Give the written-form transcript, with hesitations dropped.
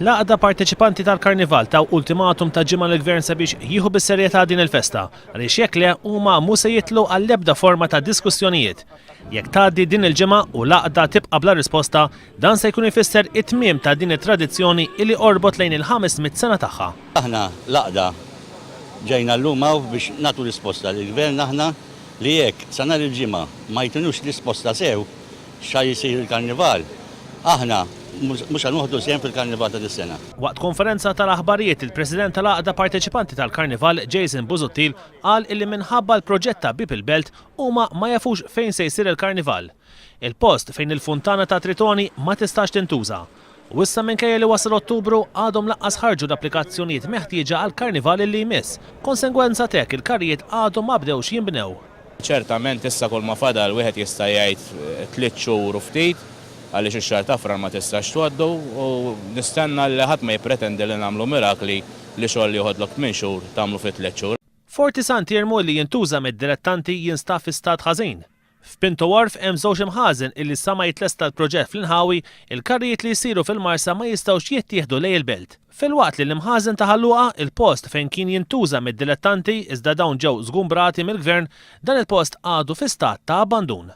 L-għaqda parteċipanti tal-Karnival taw ultimatum ta' ġimgħa l-Gvern sabiex jieħu bis-serjetà din il-festa għaliex jekk le huma mhux se jitlu għall-ebda forma ta' diskussjonijiet. Jekk tgħaddi din il-ġimgħa u l-għaqda tibqa' bla risposta, dan se jkun ifisser it-tmiem ta' din it-tradizzjoni li qorbot lejn il-500 sena tagħha. Aħna l-għaqda ġejna llum hawn biex nagħtu risposta lill-Gvern aħna li jekk sa nhar il-ġimgħa ma jtunux risposta sew xa jsir il-Karnival. Aħna mhux ħanoħdu sehem fil-Karnival ta' dis-sena. Waqt konferenza tal-aħbarijiet il-President tal-għaqda parteċipanti tal-Karnival Jason Busuttil qal illi minħabba l-proġett ta' People Belt huma ma jafux fejn se jsir il-Karnival. Il-post fejn il-Funtana ta' Tritoni ma tistax tintuża. U issa minkejja li wasal Ottubru għadhom laqqas ħarġu l-applikazzjonijiet meħtieġa għall-Karnival illi jmiss. Konsegwenza tek il-karrijiet għadhom ma bdewx jinbnew. Ċertament issa kull ma fadal wieħed jista' jgħid 3 xhur u ftit għaliex ix-xahar ta' frar ma tistax tgħaddu u nistenna li ħadd ma jippretendi li nagħmlu mirakli li xogħol li jħodlok 8 xhur tagħmlu fi 3 xhur. Forti Sant jirmu li jintuża mid-dilettanti jinstab fi stat ħażin. F'Pinto Wharf hemm żewġ imħażen illi sa ma jitlesta l-proġett fl-inħawi, il-karrijiet li jsiru fil-marsa ma jistgħux jittieħdu lejn il-belt. Filwaqt li l-imħażen ta' ħalluqa il-post fejn kien jintuża mid-dilettanti iżda dawn ġew żgumbrati mill-Gvern, dan il-post għadu fi stat ta' abbandun.